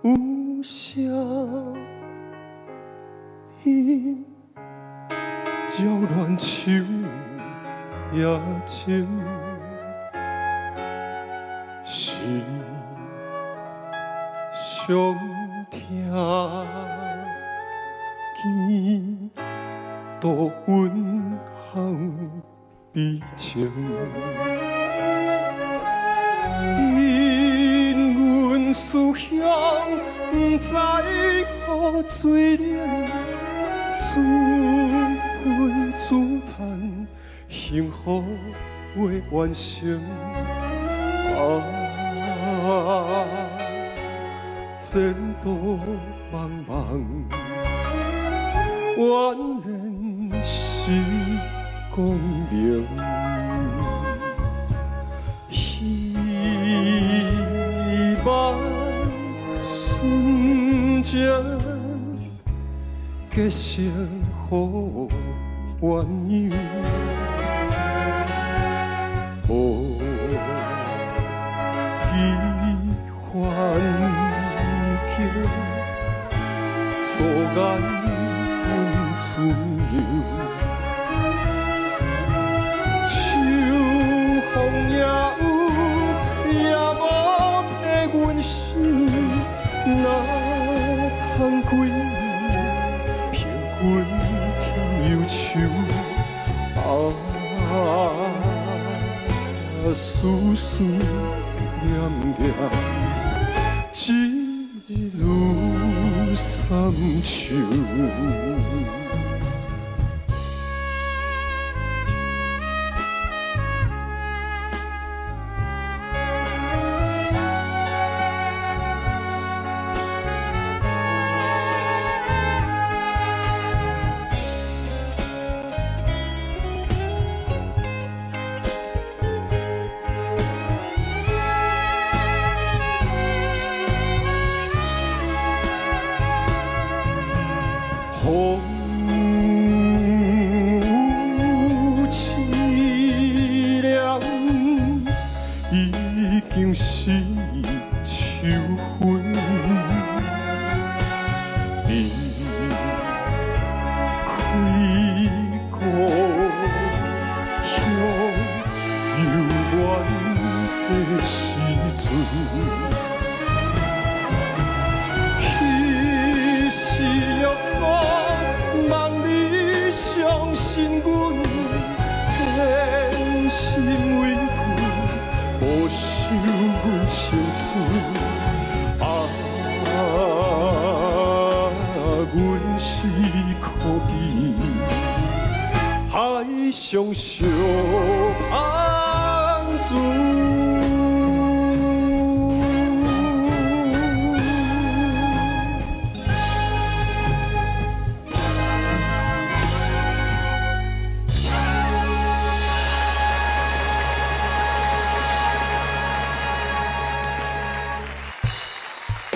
有声音，绕乱树野情，是上听见多温厚悲情。因阮思乡，不知何罪孽，自问自叹，幸福未完成。前途茫茫，愿人是光明。希望瞬间结成好鸳鸯，无遗幻境，阻碍阮自由。秋风也有，也无替阮想，哪通几年凭阮添忧愁？思思念念，一日如三秋。风有凄凉，已经是秋分。离开故乡，犹原这时阵。望你相信阮，献心为君，保守阮青春。阮是可比海上相安全。